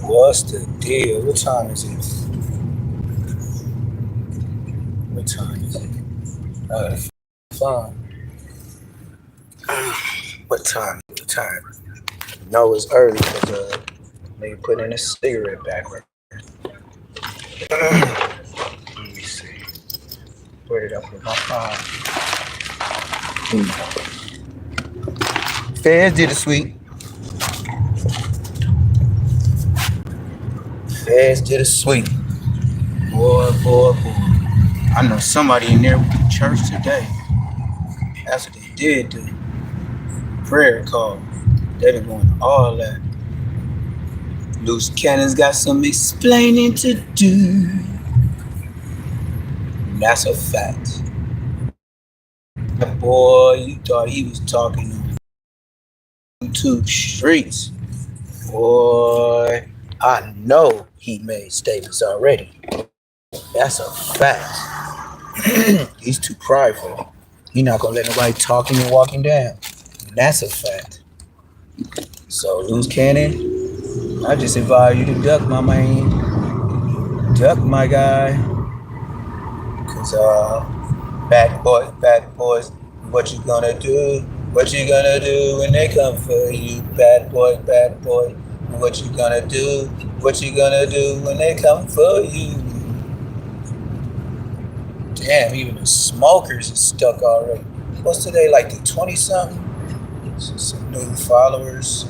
What's the deal? What time is it? What time is it? Fun. What time? What time? No, it's early because they put in a cigarette background. Let me see. Where did I put my phone? Feds did a sweep. Feds did a sweep. Boy, boy, boy. I know somebody in there went to church today. That's what they did do. Prayer call. They been going to all that. Loose cannons got some explaining to do. And that's a fact. That boy, you thought he was talking on YouTube streets. Boy, I know he made statements already. That's a fact. He's too prideful. He's not gonna let nobody talk him and walk him down. And that's a fact. So, loose cannon, I just advise you to duck, my man. Duck, my guy. Cause bad boys, what you gonna do? What you gonna do when they come for you? Bad boy, what you gonna do? What you gonna do when they come for you? Damn, even the smokers is stuck already. What's today, like the 20-something? Some new followers.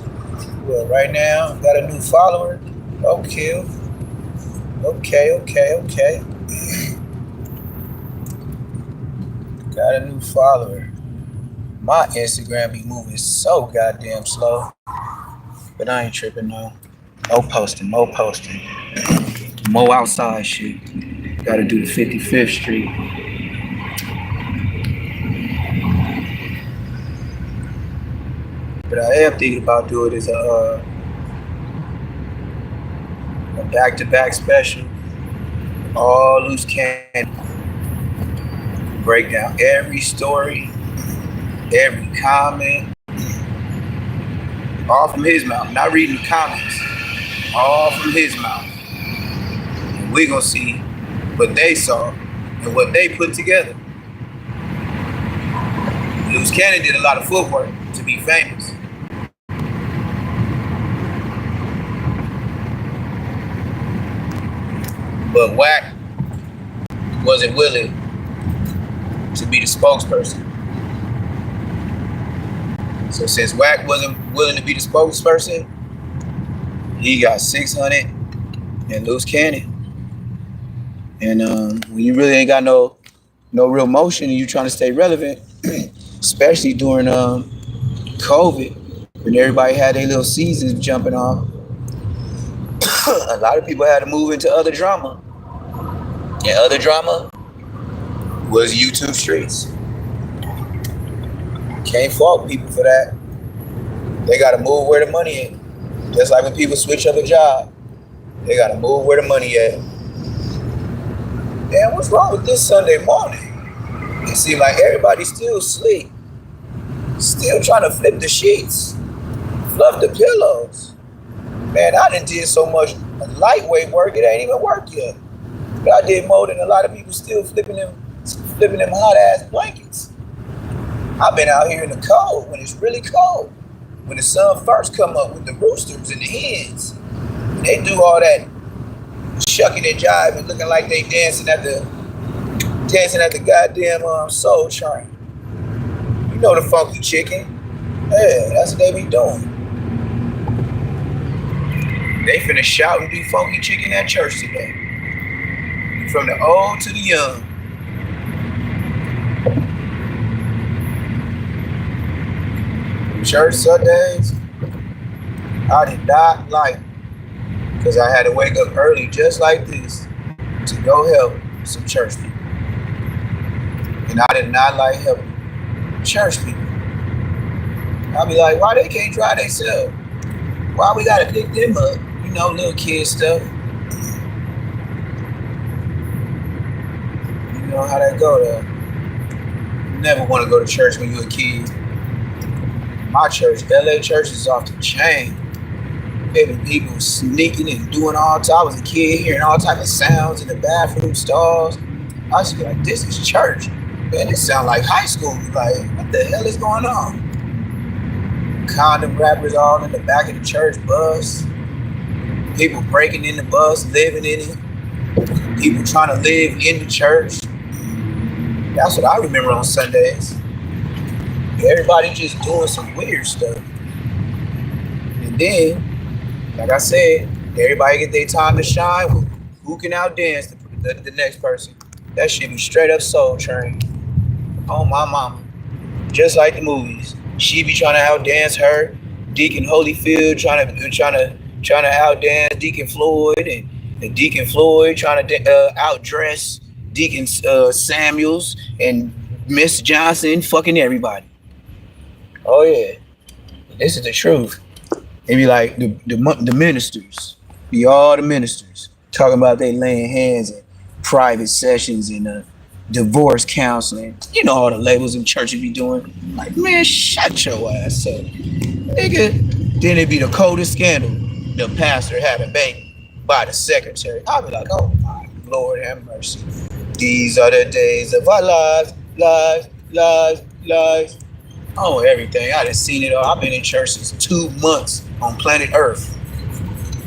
Well, right now, got a new follower. Okay. Got a new follower. My Instagram be moving so goddamn slow. But I ain't tripping, no. More posting. More outside shit. Gotta do the 55th Street. But I am thinking about doing this a back-to-back special. All loose cannon. Break down every story, every comment. All from his mouth. Not reading the comments. All from his mouth. And we're gonna see what they saw and what they put together. Loose cannon did a lot of footwork to be famous. But Wack wasn't willing to be the spokesperson. So since Wack wasn't willing to be the spokesperson, he got 600 and loose cannon. And when you really ain't got no real motion and you trying to stay relevant, especially during COVID, when everybody had their little seasons jumping off, a lot of people had to move into other drama. And other drama was YouTube streets. Can't fault people for that. They gotta move where the money is. Just like when people switch up a job, they gotta move where the money at. Damn, what's wrong with this Sunday morning? It seems like everybody's still asleep. Still trying to flip the sheets. Fluff the pillows. Man, I done did so much lightweight work, it ain't even work yet. But I did more than a lot of people still flipping them hot ass blankets. I've been out here in the cold when it's really cold. When the sun first come up with the roosters and the hens. They do all that shucking and jiving, looking like they dancing at the goddamn Soul Train. You know the funky chicken. Yeah, that's what they be doing. They finna shout and do funky chicken at church today. From the old to the young. Church Sundays, I did not like, because I had to wake up early just like this to go help some church people. And I did not like helping church people. I'll be like, why they can't drive themselves? Why we gotta pick them up? You know, little kid stuff. You know how that go though. You never want to go to church when you're a kid. My church, LA church, is off the chain. Maybe people sneaking and doing all types. I was a kid hearing all type of sounds in the bathroom stalls. I used to be like, this is church. Man, this sound like high school. Like, what the hell is going on? Condom wrappers all in the back of the church bus. People breaking in the bus, living in it. People trying to live in the church. That's what I remember on Sundays. Everybody just doing some weird stuff. And then, like I said, everybody get their time to shine. Who can outdance the next person? That shit be straight up Soul Train. Oh my mama. Just like the movies. She be trying to outdance her. Deacon Holyfield trying to outdance Deacon Floyd, and Deacon Floyd trying to outdress Deacon Samuels, and Miss Johnson fucking everybody. Oh yeah, this is the truth. They be like the ministers, be all the ministers talking about they laying hands in private sessions and divorce counseling. You know all the labels in churches be doing. Like, man, shut your ass up, nigga. Then it be the coldest scandal. The pastor had a baby by the secretary. I'll be like, oh my Lord have mercy. These are the days of our lives. Oh, everything. I done seen it all. I've been in church since 2 months on planet Earth.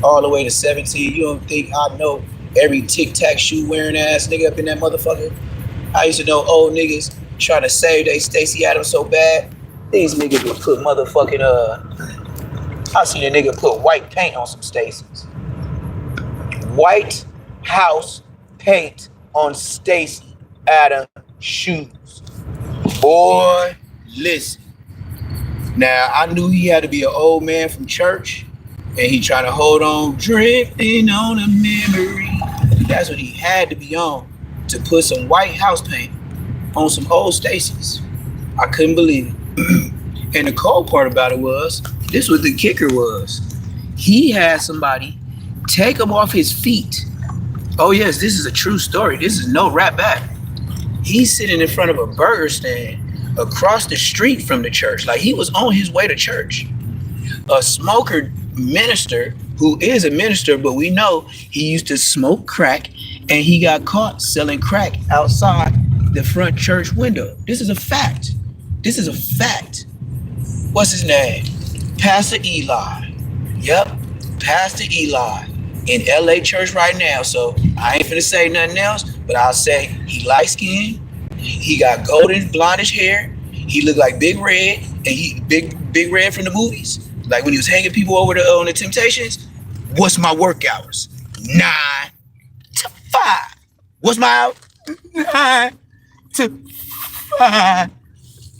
All the way to 17. You don't think I know every tic-tac shoe wearing ass nigga up in that motherfucker? I used to know old niggas trying to save they Stacey Adams so bad. These niggas would put motherfucking I seen a nigga put white paint on some Stacey's. White house paint on Stacey Adams shoes. Boy, listen. Now, I knew he had to be an old man from church, and he trying to hold on, drifting on a memory. That's what he had to be on, to put some white house paint on some old Stacey's. I couldn't believe it. And the cold part about it was, this was the kicker was, he had somebody take him off his feet. Oh yes, this is a true story. This is no rap back. He's sitting in front of a burger stand across the street from the church. Like, he was on his way to church. A smoker minister, who is a minister, but we know he used to smoke crack, and he got caught selling crack outside the front church window. This is a fact. This is a fact. What's his name? Pastor Eli. Yep, Pastor Eli in LA church right now. So I ain't finna say nothing else, but I'll say he light skinned. He got golden blondish hair. He looked like Big Red, and he big Red from the movies. Like when he was hanging people over on the Temptations. What's my work hours? 9 to 5. What's my hours? 9 to 5.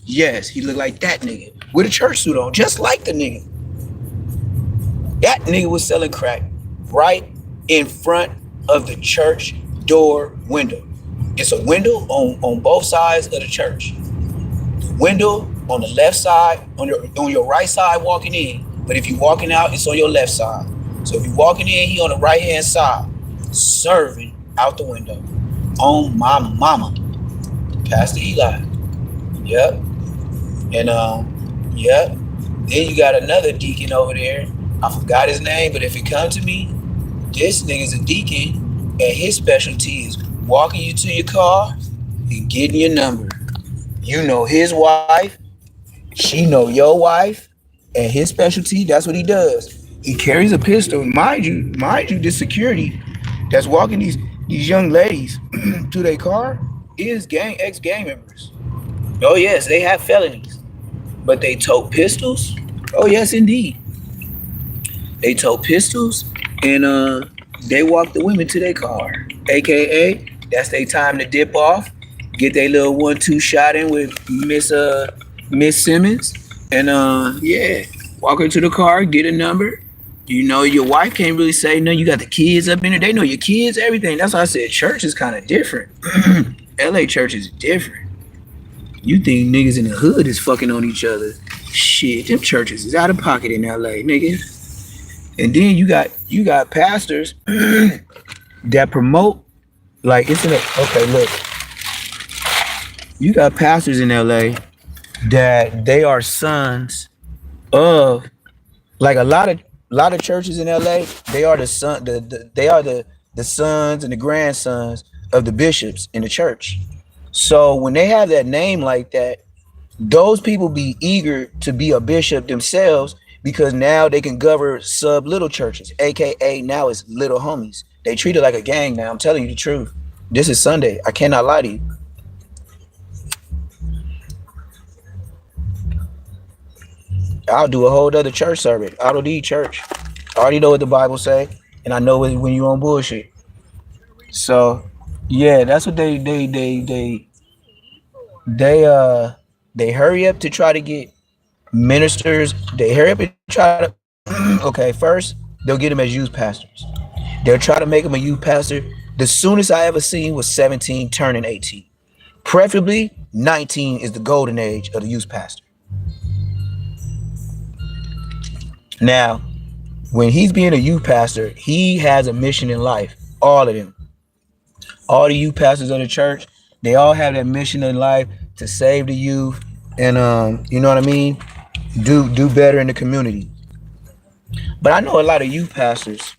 Yes, he looked like that nigga with a church suit on, just like the nigga. That nigga was selling crack right in front of the church door window. It's a window on both sides of the church. The window on the left side, on your right side walking in. But if you're walking out, it's on your left side. So if you're walking in, he on the right hand side, serving out the window. On my mama, Pastor Eli. Yep. And yep. Then you got another deacon over there. I forgot his name, but if it comes to me, this nigga's a deacon, and his specialty is walking you to your car and getting your number. You know his wife, she know your wife, and his specialty, that's what he does. He carries a pistol. Mind you, this security that's walking these young ladies to their car is ex-gang members. Oh yes, they have felonies, but they tote pistols. Oh yes, indeed. They tote pistols, and they walk the women to their car. AKA, that's their time to dip off, get their little 1-2 shot in with Miss Simmons, and yeah, walk her to the car, get a number. You know, your wife can't really say no. You got the kids up in there. They know your kids, everything. That's why I said church is kind of different. LA church is different. You think niggas in the hood is fucking on each other. Shit, them churches is out of pocket in LA, nigga. And then you got pastors that promote, like, it's okay, look. You got pastors in LA that they are sons of, like, a lot of A lot of churches in LA, they are they are the sons and the grandsons of the bishops in the church. So when they have that name like that, those people be eager to be a bishop themselves because now they can govern sub little churches, aka now it's little homies. They treat it like a gang now. I'm telling you the truth. This is Sunday. I cannot lie to you. I'll do a whole other church service. I don't need church. I already know what the Bible say, and I know when you on bullshit. So, yeah, that's what they hurry up to try to get ministers. They hurry up and try to. Okay, first they'll get them as youth pastors. They'll try to make them a youth pastor. The soonest I ever seen was 17 turning 18. Preferably 19 is the golden age of the youth pastor. Now, when he's being a youth pastor, he has a mission in life. All of them, all the youth pastors of the church, they all have that mission in life to save the youth and you know what I mean? Do better in the community. But I know a lot of youth pastors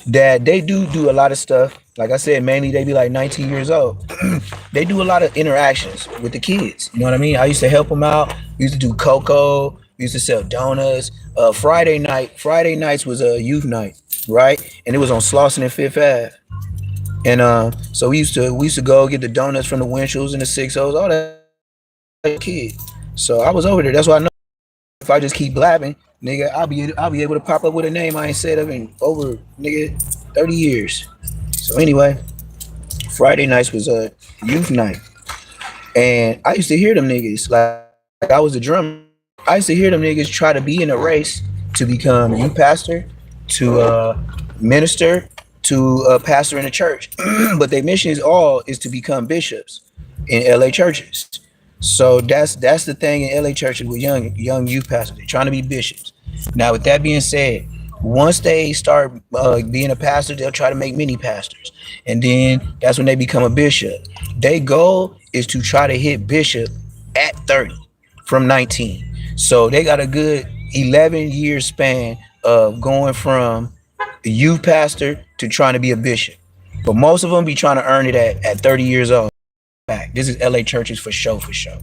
that they do a lot of stuff. Like I said, mainly they be like 19 years old. They do a lot of interactions with the kids. You know what I mean? I used to help them out. We used to do cocoa. We used to sell donuts. Friday nights was a youth night, right? And it was on Slauson and Fifth Ave. And so we used to go get the donuts from the Winshells and the Six O's, all that kid. So I was over there. That's why I know if I just keep blabbing, nigga, I'll be able to pop up with a name I ain't said of in over nigga 30 years. So anyway, Friday nights was a youth night. And I used to hear them niggas like I was a drummer. I used to hear them niggas try to be in a race to become youth pastor, to minister, to pastor in a church. But their mission is to become bishops in LA churches. So that's the thing in LA churches with young youth pastors. They're trying to be bishops. Now, with that being said, once they start being a pastor, they'll try to make mini pastors, and then that's when they become a bishop. Their goal is to try to hit bishop at 30 from 19. So they got a good 11-year span of going from a youth pastor to trying to be a bishop. But most of them be trying to earn it at 30 years old. This is LA churches for sure, for sure.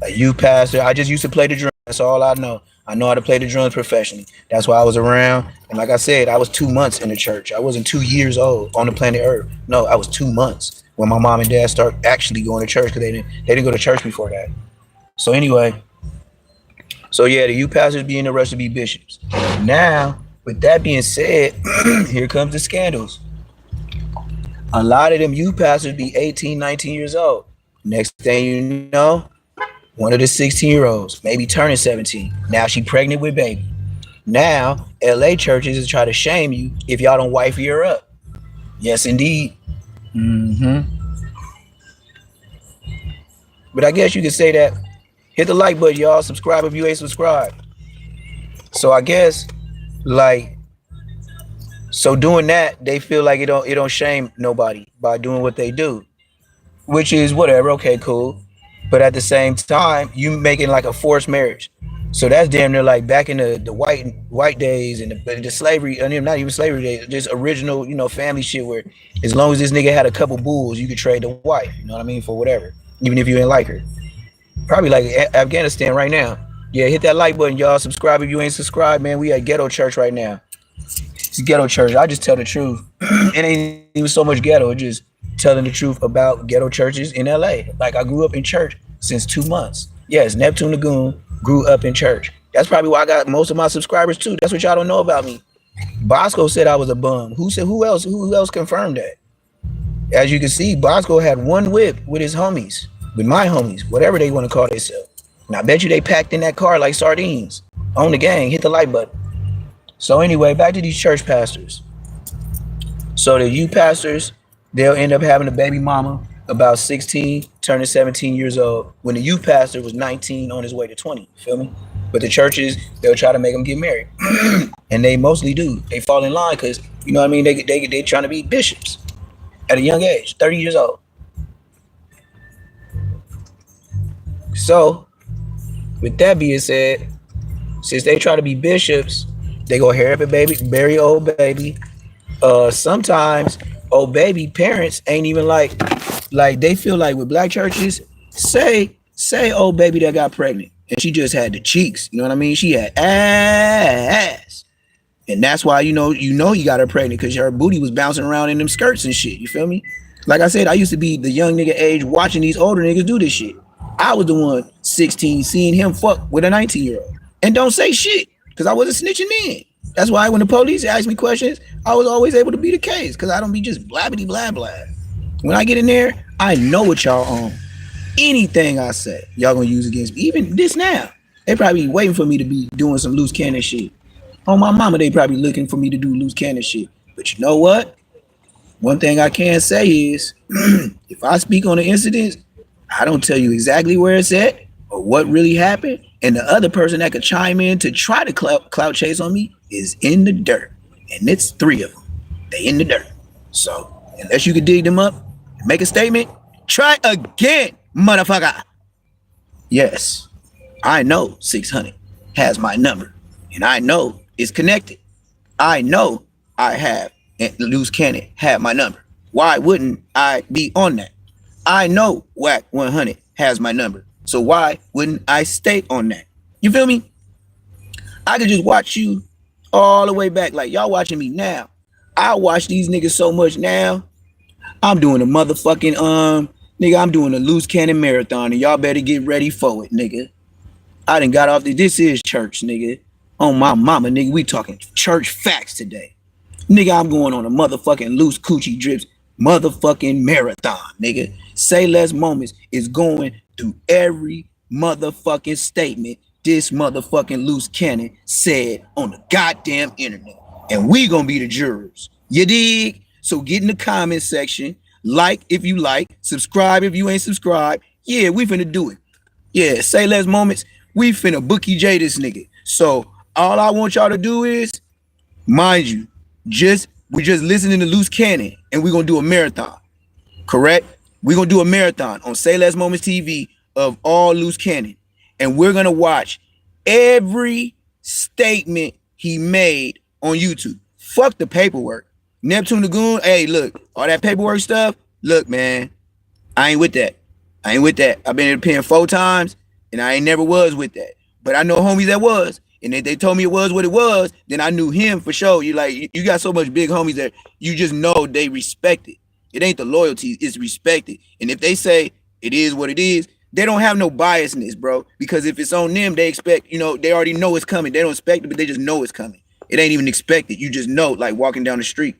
A youth pastor. I just used to play the drums. That's all I know. I know how to play the drums professionally. That's why I was around. And like I said, I was 2 months in the church. I wasn't 2 years old on the planet Earth. No, I was 2 months when my mom and dad started actually going to church because they didn't go to church before that. So anyway, so yeah, the youth pastors be in the rush to be bishops. Now, with that being said, here comes the scandals. A lot of them youth pastors be 18, 19 years old. Next thing you know, one of the 16-year-olds, maybe turning 17. Now she pregnant with baby. Now, LA churches is trying to shame you if y'all don't wife her up. Yes, indeed. hmm But I guess you could say that. Hit the like button, y'all. Subscribe if you ain't subscribed. So I guess, like, so doing that, they feel like it don't shame nobody by doing what they do, which is whatever. Okay, cool. But at the same time, you making like a forced marriage. So that's damn near like back in the white days and the slavery, and not even slavery days, just original, family shit where as long as this nigga had a couple bulls, you could trade the wife, you know what I mean, for whatever, even if you ain't like her. Probably like Afghanistan right now. Yeah, hit that like button, y'all. Subscribe if you ain't subscribed, man. We at ghetto church right now. It's ghetto church. I just tell the truth. It ain't even so much ghetto. It's just telling the truth about ghetto churches in LA. Like I grew up in church since 2 months. Yes, Neptune Lagoon grew up in church. That's probably why I got most of my subscribers too. That's what y'all don't know about me. Bosco said I was a bum. Who said? Who else? Who else confirmed that? As you can see, Bosco had one whip with his homies, with my homies, whatever they want to call themselves. And I bet you they packed in that car like sardines. On the gang, hit the like button. So anyway, back to these church pastors. So the youth pastors, they'll end up having a baby mama about 16, turning 17 years old, when the youth pastor was 19 on his way to 20. Feel me? But the churches, they'll try to make them get married. And they mostly do. They fall in line because, you know what I mean, they trying to be bishops at a young age, 30 years old. So, with that being said, since they try to be bishops, They go hair up a baby, bury old baby. Sometimes old baby parents ain't even like they feel like with black churches, say old baby that got pregnant and she just had the cheeks, you know what I mean? She had ass. And that's why you got her pregnant because her booty was bouncing around in them skirts and shit. You feel me? Like I said, I used to be the young nigga age watching these older niggas do this shit. I was the one 16 seeing him fuck with a 19-year-old and don't say shit because I wasn't snitching in. That's why when the police asked me questions, I was always able to be the case because I don't be just blabbity blah blah. When I get in there, I know what y'all own. Anything I say, y'all gonna use against me. Even this now, they probably waiting for me to be doing some loose cannon shit. On my mama, they probably looking for me to do loose cannon shit. But you know what? One thing I can say is, if I speak on the incidents, I don't tell you exactly where it's at or what really happened. And the other person that could chime in to try to clout chase on me is in the dirt. And it's 3 of them. They in the dirt. So unless you could dig them up and make a statement, try again, motherfucker. Yes, I know 600 has my number. And I know it's connected. I know I have loose cannon have my number. Why wouldn't I be on that? I know Whack 100 has my number. So why wouldn't I stay on that? You feel me? I could just watch you all the way back. Like y'all watching me now. I watch these niggas so much now. I'm doing a motherfucking nigga, I'm doing a loose cannon marathon and y'all better get ready for it, nigga. I done got off this is church, nigga. On my mama, nigga, we talking church facts today. Nigga, I'm going on a motherfucking loose coochie drips motherfucking marathon, nigga. Say Less Moments is going through every motherfucking statement this motherfucking loose cannon said on the goddamn internet. And we gonna be the jurors. You dig? So get in the comment section. Like if you like. Subscribe if you ain't subscribed. Yeah, we finna do it. Yeah, Say Less Moments. We finna Bookie J this nigga. So all I want y'all to do is, mind you, we just listening to Loose Cannon and we're gonna do a marathon. Correct? We're gonna do a marathon on Say Less Moments TV of all Loose Cannon. And we're gonna watch every statement he made on YouTube. Fuck the paperwork. Neptune Lagoon, hey, look, all that paperwork stuff, look, man, I ain't with that. I ain't with that. I've been in the pen 4 times and I ain't never was with that. But I know homies that was. And if they told me it was what it was, then I knew him for sure. You got so much big homies that you just know they respect it. It ain't the loyalty, it's respected. And if they say it is what it is, they don't have no biasness, bro. Because if it's on them, they expect, they already know it's coming. They don't expect it, but they just know it's coming. It ain't even expected. You just know, like walking down the street.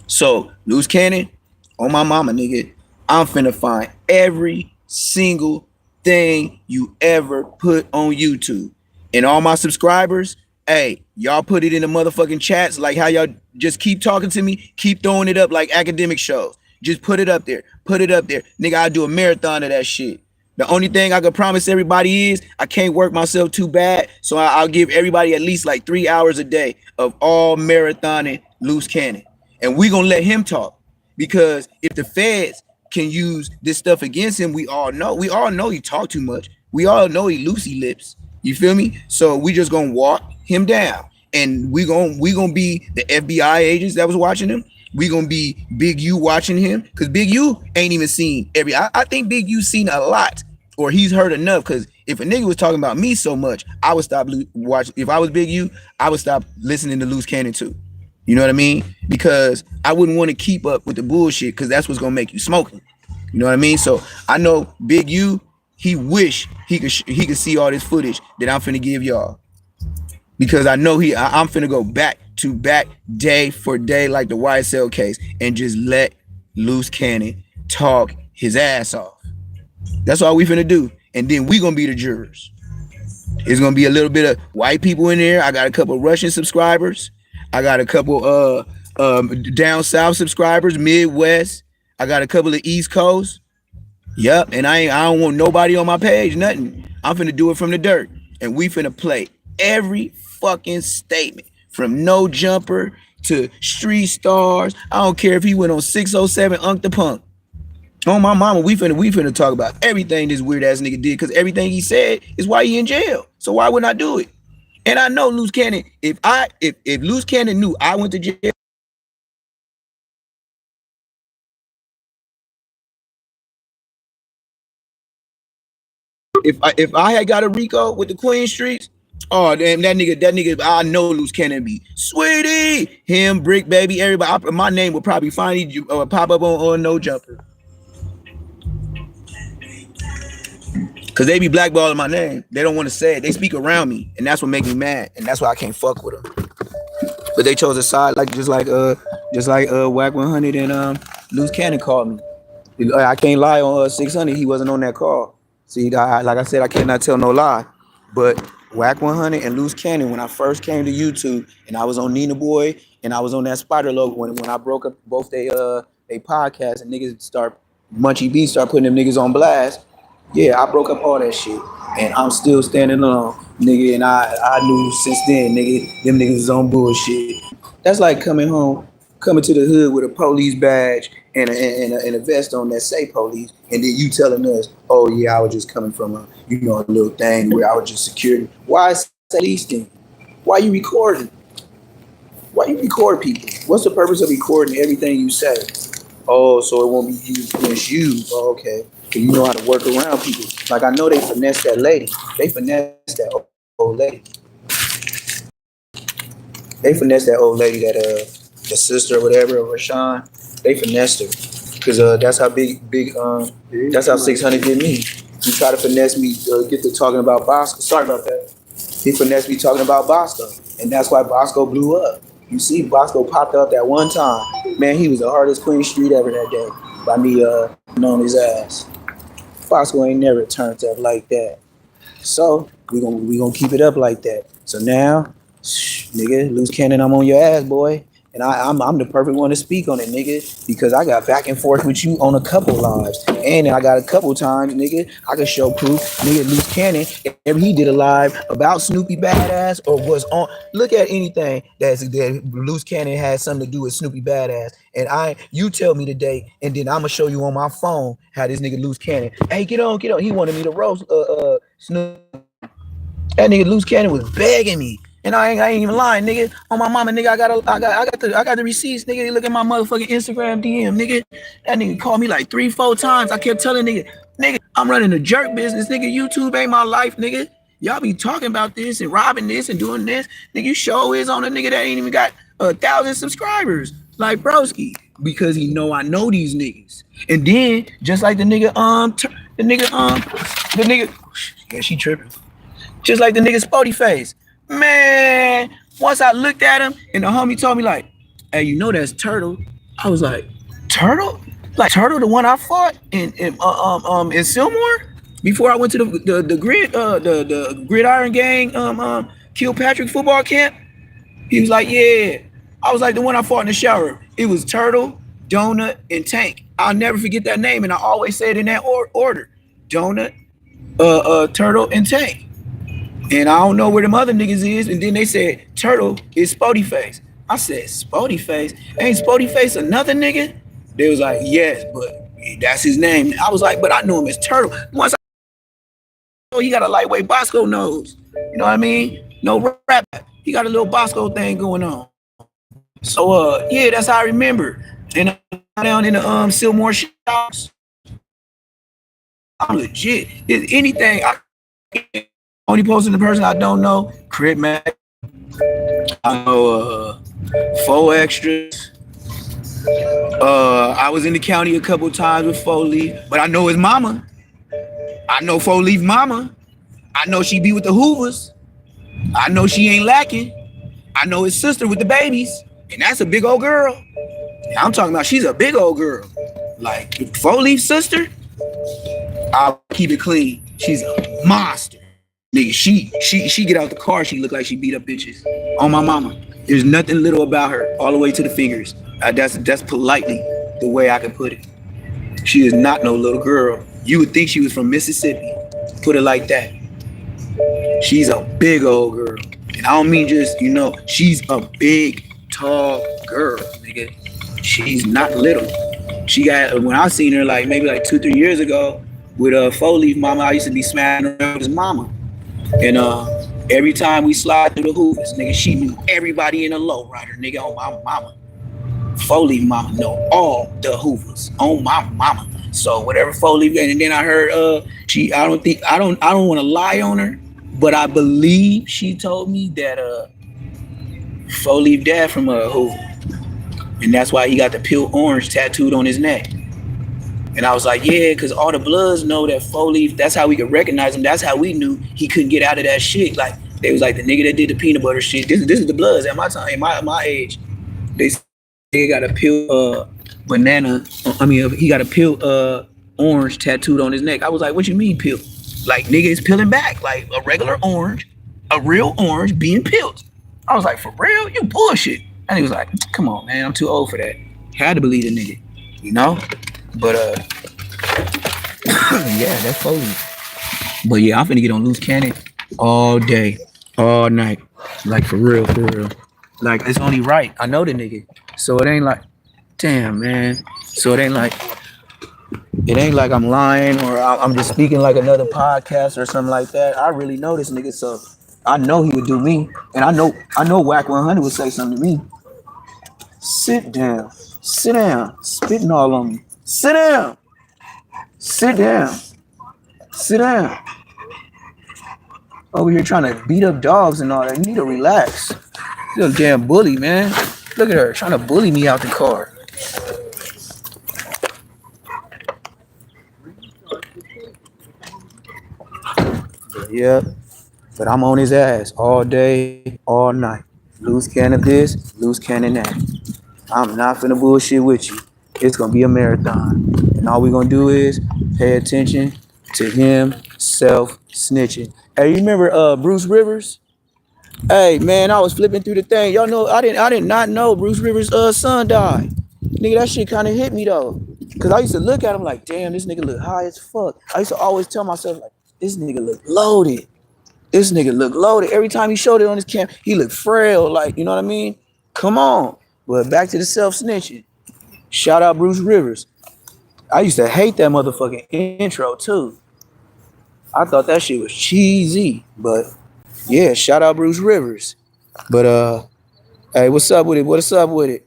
So, Loose Cannon, on my mama, nigga, I'm finna find every single thing you ever put on YouTube. And all my subscribers, hey, y'all put it in the motherfucking chats like how y'all just keep talking to me, keep throwing it up like academic shows. Just put it up there. Put it up there. Nigga, I'll do a marathon of that shit. The only thing I can promise everybody is I can't work myself too bad. So I'll give everybody at least like 3 hours a day of all marathoning Loose Cannon. And we gonna let him talk. Because if the feds can use this stuff against him, we all know he talk too much. We all know he loosey lips. You feel me? So we just gonna walk him down. And we gonna be the FBI agents that was watching him. We gonna be Big U watching him, because Big U ain't even seen I think Big U seen a lot, or he's heard enough. Because if a nigga was talking about me so much, I would stop watching. If I was Big U, I would stop listening to Loose Cannon too. You know what I mean? Because I wouldn't want to keep up with the bullshit, because that's what's gonna make you smoking. You know what I mean? So I know Big U, he wish he could see all this footage that I'm finna give y'all. Because I know I'm finna go back to back, day for day, like the YSL case, and just let Loose Cannon talk his ass off. That's all we finna do. And then we gonna be the jurors. It's gonna be a little bit of white people in there. I got a couple Russian subscribers. I got a couple down south subscribers, Midwest. I got a couple of East Coast. Yep, and I don't want nobody on my page, nothing. I'm finna do it from the dirt. And we finna play every fucking statement, from No Jumper to Street Stars. I don't care if he went on 607 Unk the Punk. On my mama, we finna talk about everything this weird ass nigga did, because everything he said is why he in jail. So why wouldn't I do it? And I know Loose Cannon. If Loose Cannon knew I went to jail, if I had got a Rico with the Queen Streets, oh damn that nigga, I know Loose Cannon be sweetie, him, Brick Baby, everybody. My name would probably finally pop up on No Jumper, cause they be blackballing my name. They don't want to say it. They speak around me, and that's what make me mad, and that's why I can't fuck with them. But they chose a side like just like Whack 100 and Loose Cannon called me. I can't lie on 600. He wasn't on that call. See, like I said, I cannot tell no lie. But Whack 100 and Loose Cannon, when I first came to YouTube, and I was on Nina Boy, and I was on that Spider logo, when I broke up both they podcasts, and niggas start Munchie B start putting them niggas on blast. Yeah, I broke up all that shit, and I'm still standing alone, nigga. And I knew since then, nigga, them niggas is on bullshit. That's like coming to the hood with a police badge and a vest on that say police, and then you telling us, oh yeah, I was just coming from a little thing where I was just security. Why say these things? Why you recording? Why you record people? What's the purpose of recording everything you say? Oh, so it won't be used against you. Oh, okay. Cause you know how to work around people. Like I know they finessed that lady. They finessed that old lady. They finessed that old lady, that the sister or whatever, of Rashawn. They finessed her. Cause that's how that's how 600 did me. He tried to finesse me, get to talking about Bosco. Sorry about that. He finessed me talking about Bosco. And that's why Bosco blew up. You see, Bosco popped up that one time. Man, he was the hardest Queen Street ever that day. By me on his ass. Bosco ain't never turned up like that. So we gonna keep it up like that. So now, nigga, Loose Cannon, I'm on your ass, boy. And I'm the perfect one to speak on it, nigga, because I got back and forth with you on a couple lives. And I got a couple times, nigga, I can show proof, nigga, Loose Cannon, if he did a live about Snoopy Badass or was on, look at anything that Loose Cannon has something to do with Snoopy Badass. And you tell me today, and then I'm gonna show you on my phone how this nigga Loose Cannon, hey, get on. He wanted me to roast Snoopy. That nigga Loose Cannon was begging me. And I ain't even lying, nigga. On my mama, nigga, I got the receipts, nigga. Look at my motherfucking Instagram DM, nigga. That nigga called me like 3-4 times. I kept telling nigga, I'm running a jerk business, nigga. YouTube ain't my life, nigga. Y'all be talking about this and robbing this and doing this. Nigga, you show is on a nigga that ain't even got 1,000 subscribers, like broski, because he know I know these niggas. And then just like the nigga, yeah, she tripping. Just like the nigga Spody Face. Man, once I looked at him and the homie told me like, hey, you know that's Turtle. I was like, Turtle? Like Turtle, the one I fought in Silmore before I went to the Gridiron Gang Kilpatrick football camp. He was like, yeah. I was like, the one I fought in the shower. It was Turtle, Donut, and Tank. I'll never forget that name, and I always say it in that order. Donut, Turtle, and Tank. And I don't know where them other niggas is. And then they said, Turtle is Spody Face. I said, Spody Face? Ain't Spody Face another nigga? They was like, yes, but that's his name. I was like, but I knew him as Turtle. Once I he got a lightweight Bosco nose. You know what I mean? No rap. He got a little Bosco thing going on. So, yeah, that's how I remember. And I'm down in the Silmore shops. I'm legit. If anything, only posting the person I don't know, Crip Mac. I know 4 extras. I was in the county a couple times with 4 Leaf, but I know his mama. I know 4 Leaf mama. I know she be with the Hoovers. I know she ain't lacking. I know his sister with the babies, and that's a big old girl. I'm talking about she's a big old girl. Like 4 Leaf sister, I'll keep it clean. She's a monster. Nigga, she get out the car, she look like she beat up bitches. On my mama. There's nothing little about her, all the way to the fingers. That's politely the way I can put it. She is not no little girl. You would think she was from Mississippi. Put it like that. She's a big old girl. And I don't mean just, she's a big, tall girl, nigga. She's not little. She got, when I seen her maybe 2-3 years ago with 4 Leaf mama, I used to be smashing around with his mama. And Every time we slide through the hoovers, nigga, she knew everybody in the low rider, nigga, on my mama. Foley mama know all the hoovers on my mama. So whatever Foley, and then I heard she I don't want to lie on her, but I believe she told me that Foley dad from Hoover, and that's why he got the pure orange tattooed on his neck. And I was like, yeah, because all the Bloods know that Foley. That's how we could recognize him. That's how we knew he couldn't get out of that shit. Like they was like the nigga that did the peanut butter shit. This is the Bloods at my time, my age. They got a pure banana. I mean, he got a pure orange tattooed on his neck. I was like, what you mean peel? Like nigga is peeling back, like a regular orange, a real orange being peeled. I was like, for real? You bullshit. And he was like, come on, man, I'm too old for that. Had to believe the nigga, you know. But yeah, that's Foley. But yeah, I'm finna get on loose cannon all day, all night, like for real, for real. Like it's only right. I know the nigga, so it ain't like, damn man. So it ain't like I'm lying or I'm just speaking like another podcast or something like that. I really know this nigga, so I know he would do me, and I know Whack 100 would say something to me. Sit down, sit down, spitting all on me. Sit down, sit down, sit down. Over here trying to beat up dogs and all that. You need to relax. You a damn bully, man. Look at her trying to bully me out the car. Yeah, but I'm on his ass all day, all night. Loose cannon this, loose cannon that. I'm not finna bullshit with you. It's gonna be a marathon. And all we gonna do is pay attention to him self-snitching. Hey, you remember Bruce Rivers? Hey man, I was flipping through the thing. Y'all know I did not know Bruce Rivers' son died. Nigga, that shit kinda hit me though. Cause I used to look at him like, damn, this nigga look high as fuck. I used to always tell myself like, this nigga look loaded. This nigga look loaded. Every time he showed it on his cam, he looked frail, like, you know what I mean? Come on. But back to the self-snitching. Shout out Bruce Rivers. I used to hate that motherfucking intro too. I thought that shit was cheesy. But yeah, shout out Bruce Rivers. But hey, what's up with it? What's up with it?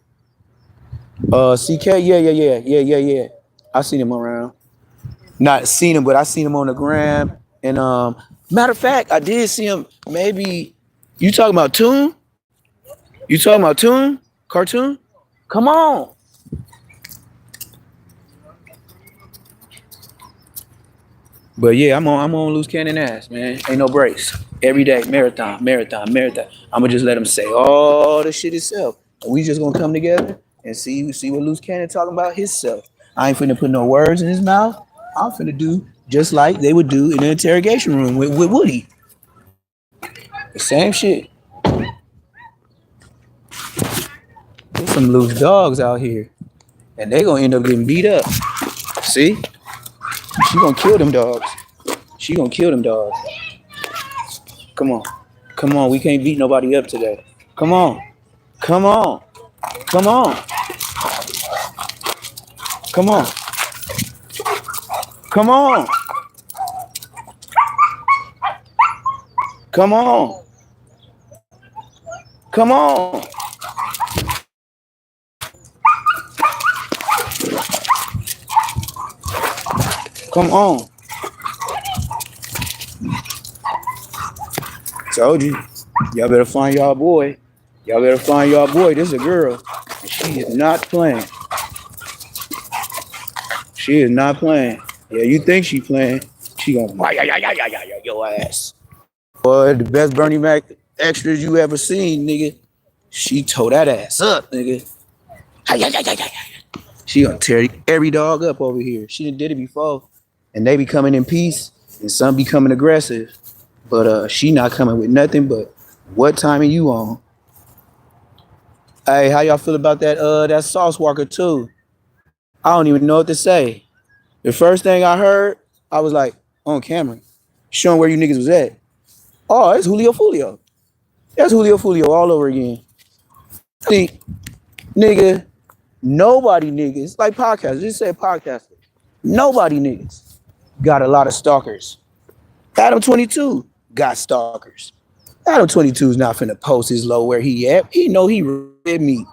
CK, yeah. I seen him around. Not seen him, but I seen him on the gram. And matter of fact, I did see him. Maybe you talking about Toon? You talking about Toon? Cartoon? Come on. But yeah, I'm on loose cannon ass, man. Ain't no breaks. Every day, marathon, marathon, marathon. I'ma just let him say all the shit itself. And we just gonna come together and see what loose cannon talking about himself. I ain't finna put no words in his mouth. I'm finna do just like they would do in the interrogation room with Woody. The same shit. There's some loose dogs out here. And they gonna end up getting beat up. See? She gonna kill them dogs. She gonna kill them dogs. Come on. Come on. We can't beat nobody up today. Come on. Come on. Come on. Come on. Come on. Come on. Come on. Come on. Told you. Y'all better find y'all boy. Y'all better find y'all boy. This is a girl. And she is not playing. She is not playing. Yeah, you think she playing. She gonna your ass. Boy, the best Bernie Mac extras you ever seen, nigga. She tore that ass up, nigga. She gonna tear every dog up over here. She done did it before. And they be coming in peace, and some be coming aggressive. But she not coming with nothing but what timing you on. Hey, how y'all feel about that Sauce Walker too? I don't even know what to say. The first thing I heard, I was like, on camera, showing where you niggas was at. Oh, it's Julio Fulio. That's Julio Fulio all over again. See, nigga, nobody niggas, like podcasters, just say podcaster. Nobody niggas got a lot of stalkers. Adam 22 got stalkers. Adam 22 is not finna post his low where he at. He know he red meat.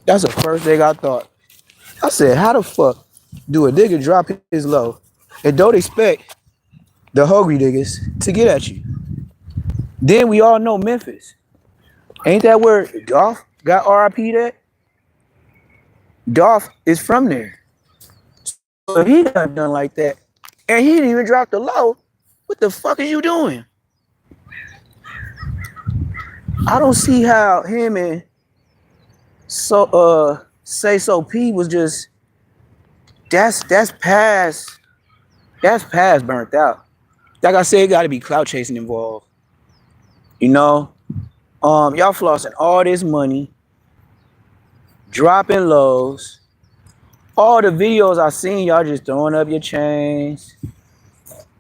That's the first thing I thought. I said, how the fuck do a nigga drop his low and don't expect the hungry niggas to get at you? Then we all know Memphis. Ain't that where Dolph got RIP'd at? Dolph is from there. So he got done like that. And he didn't even drop the low. What the fuck is you doing? I don't see how him and Say So P was just that's past burnt out. Like I said, it gotta be clout chasing involved. You know? Y'all flossing all this money, dropping lows. All the videos I seen, y'all just throwing up your chains.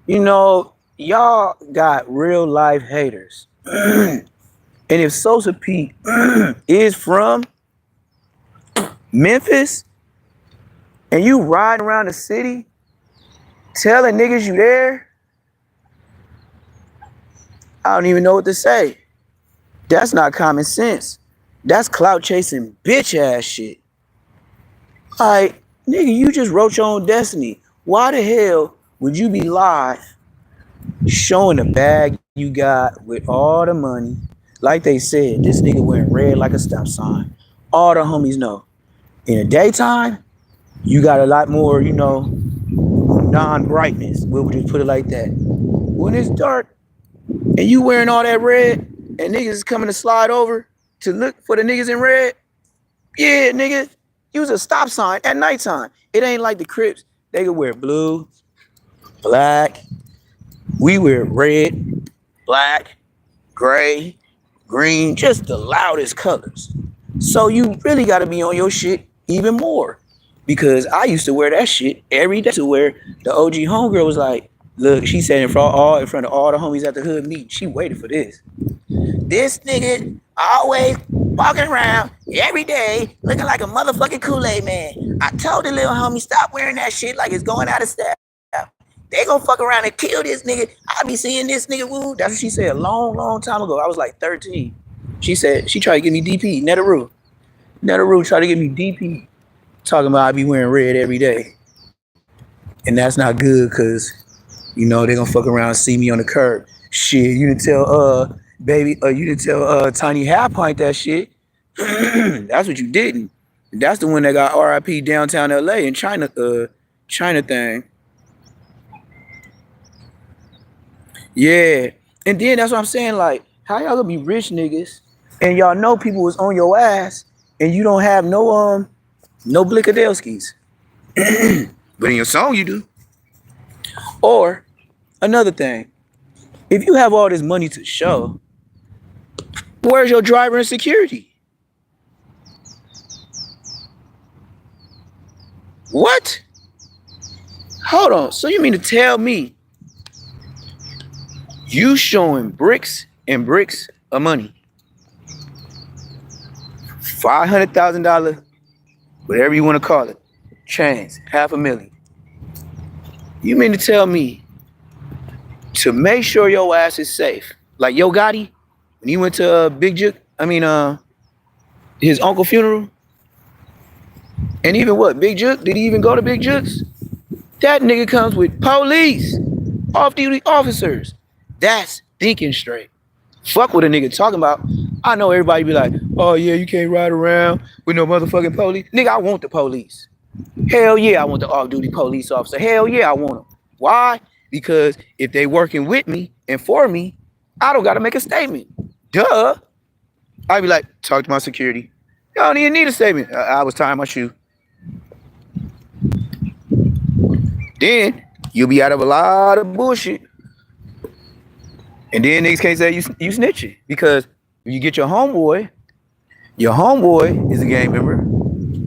You know, y'all got real life haters. And if Sosa P is from Memphis and you riding around the city telling niggas you there, I don't even know what to say. That's not common sense. That's clout chasing bitch ass shit. Like, nigga, you just wrote your own destiny. Why the hell would you be live showing the bag you got with all the money? Like they said, this nigga wearing red like a stop sign. All the homies know. In the daytime, you got a lot more, you know, non-brightness. We'll just put it like that. When it's dark and you wearing all that red and niggas is coming to slide over to look for the niggas in red, yeah, nigga, use a stop sign at nighttime. It ain't like the Crips. They could wear blue, black. We wear red, black, gray, green, just the loudest colors. So you really got to be on your shit even more. Because I used to wear that shit every day. To where the OG homegirl was like, look, she said in front of all the homies at the hood meet, she waited for this. This nigga always walking around every day looking like a motherfucking Kool-Aid man. I told the little homie, stop wearing that shit like it's going out of style. They gonna fuck around and kill this nigga. I be seeing this nigga, woo. That's what she said a long, long time ago. I was like 13. She said, she tried to give me DP, Netaroo. Netaroo tried to give me DP. Talking about I be wearing red every day. And that's not good because, you know, they gonna fuck around and see me on the curb. Shit, you didn't tell you didn't tell Tiny Half Pint that shit. That's what you didn't. That's the one that got RIP downtown LA in China thing. Yeah. And then that's what I'm saying, like, how y'all gonna be rich niggas and y'all know people was on your ass and you don't have no Blickadelskis. But in your song you do. Or another thing, if you have all this money to show, where's your driver and security? What? Hold on. So you mean to tell me you showing bricks and bricks of money? $500,000, whatever you want to call it, chains, $500,000. You mean to tell me to make sure your ass is safe, like Yo Gotti, when he went to Big Juke, his uncle funeral, and even what, Big Juke, did he even go to Big Juke's? That nigga comes with police, off-duty officers. That's thinking straight. Fuck what a nigga talking about. I know everybody be like, oh yeah, you can't ride around with no motherfucking police. Nigga, I want the police. Hell yeah, I want the off-duty police officer. Hell yeah, I want them. Why? Because if they working with me and for me, I don't gotta make a statement. Duh. I'd be like, talk to my security. Y'all don't even need a statement. I was tying my shoe. Then you'll be out of a lot of bullshit. And then niggas can't say you snitching. Because if you get your homeboy is a gang member.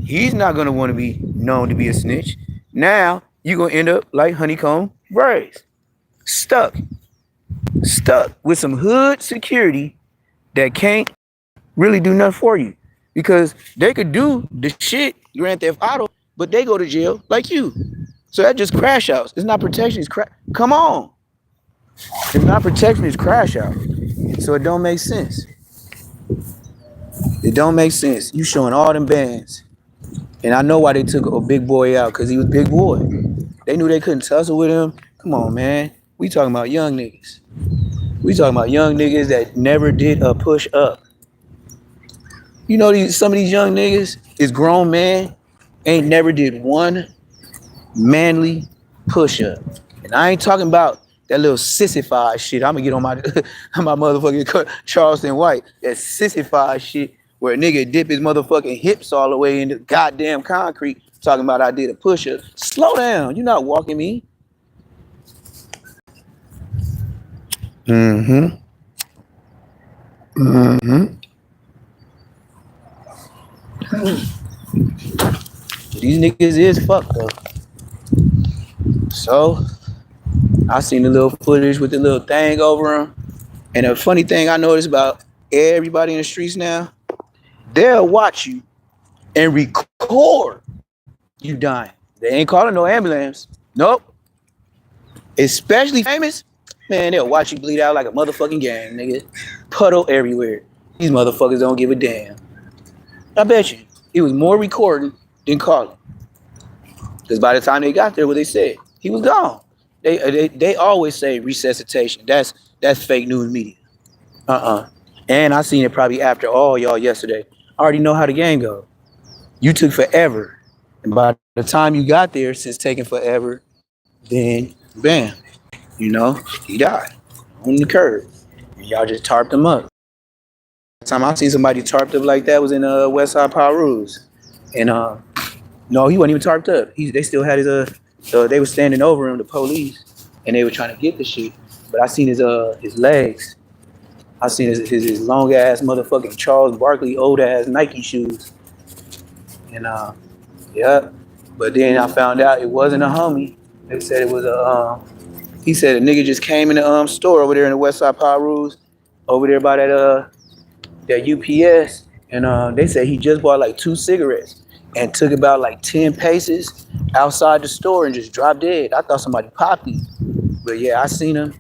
He's not gonna want to be known to be a snitch. Now you're gonna end up like Honeycomb Braves. Stuck with some hood security that can't really do nothing for you. Because they could do the shit, Grand Theft Auto, but they go to jail like you. So that just crash outs. It's not protection. It's crash. Come on. It's not protection. It's crash out. So it don't make sense. It don't make sense. You showing all them bands. And I know why they took a big boy out, because he was big boy. They knew they couldn't tussle with him. Come on, man. We talking about young niggas. We talking about young niggas that never did a push up. You know, some of these young niggas is grown man, ain't never did one manly push up. And I ain't talking about that little sissified shit. I'm gonna get on my my motherfucking Charleston White. That sissified shit where a nigga dip his motherfucking hips all the way into goddamn concrete. Talking about I did a push up. Slow down. You're not walking me. Mm-hmm. Mm-hmm. These niggas is fucked though. So I seen the little footage with the little thing over him. And a funny thing I noticed about everybody in the streets now, they'll watch you and record you dying. They ain't calling no ambulance. Nope. Especially famous, man, they'll watch you bleed out like a motherfucking gang, nigga. Puddle everywhere. These motherfuckers don't give a damn. I bet you it was more recording than calling. Because by the time they got there, what they said, he was gone. They always say resuscitation. That's fake news media. And I seen it probably after all y'all yesterday. I already know how the game go. You took forever. And by the time you got there, since taking forever, then bam, he died on the curb. And y'all just tarped him up. The time I seen somebody tarped up like that was in West Side Ruse. And no, he wasn't even tarped up. They still had they were standing over him, the police, and they were trying to get the shit. But I seen his legs. I seen his long ass motherfucking Charles Barkley old ass Nike shoes. And yeah. But then I found out it wasn't a homie. They said it was he said a nigga just came in the store over there in the West Side Ruse, over there by that UPS, and they said he just bought like 2 cigarettes and took about like 10 paces outside the store and just dropped dead. I thought somebody popped him. But yeah, I seen him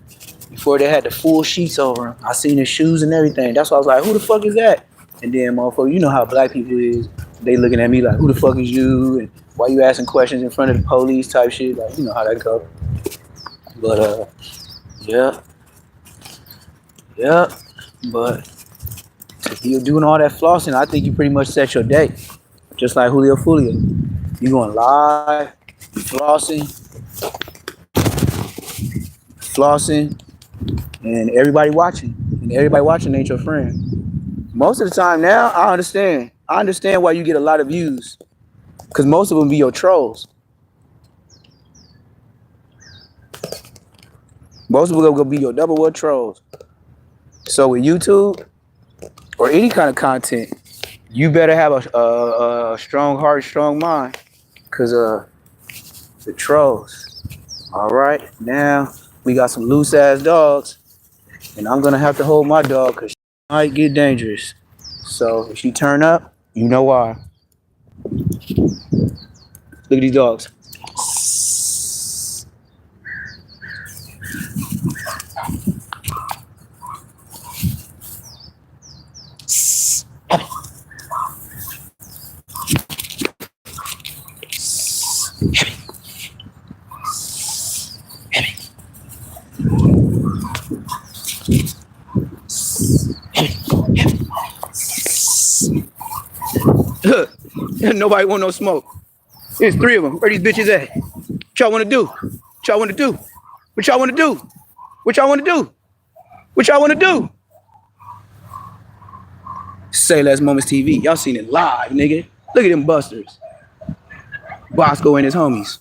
before they had the full sheets over him. I seen his shoes and everything. That's why I was like, who the fuck is that? And then motherfucker, you know how black people is. They looking at me like, who the fuck is you? And why you asking questions in front of the police type shit? Like, you know how that go. But yeah, yeah. But if you're doing all that flossing, I think you pretty much set your day. Just like Julio Fulio. You going live, flossing, and everybody watching. And everybody watching ain't your friend. Most of the time now, I understand. I understand why you get a lot of views. Because most of them be your trolls. Most of them gonna be your double word trolls. So with YouTube or any kind of content, you better have a strong heart, strong mind. Because the trolls. All right, now we got some loose ass dogs. And I'm gonna have to hold my dog because she might get dangerous. So if she turn up, you know why. Look at these dogs. Look, nobody want no smoke. There's 3 of them. Where these bitches at? What y'all want to do? What y'all want to do? What y'all want to do? What y'all want to do? What y'all want to do? Say Less Moments TV. Y'all seen it live, nigga. Look at them busters. Bosco and his homies.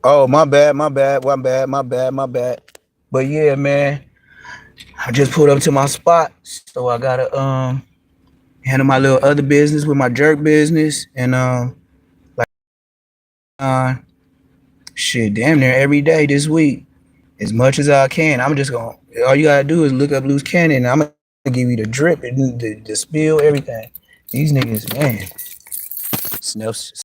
Oh, my bad, my bad, my bad, my bad, my bad. But yeah, man, I just pulled up to my spot, so I gotta handle my little other business with my jerk business, and like uh, shit, damn near every day this week, as much as I can. I'm just gonna. All you gotta do is look up loose cannon, and I'm gonna give you the drip and the spill, everything. These niggas, man, sniffs.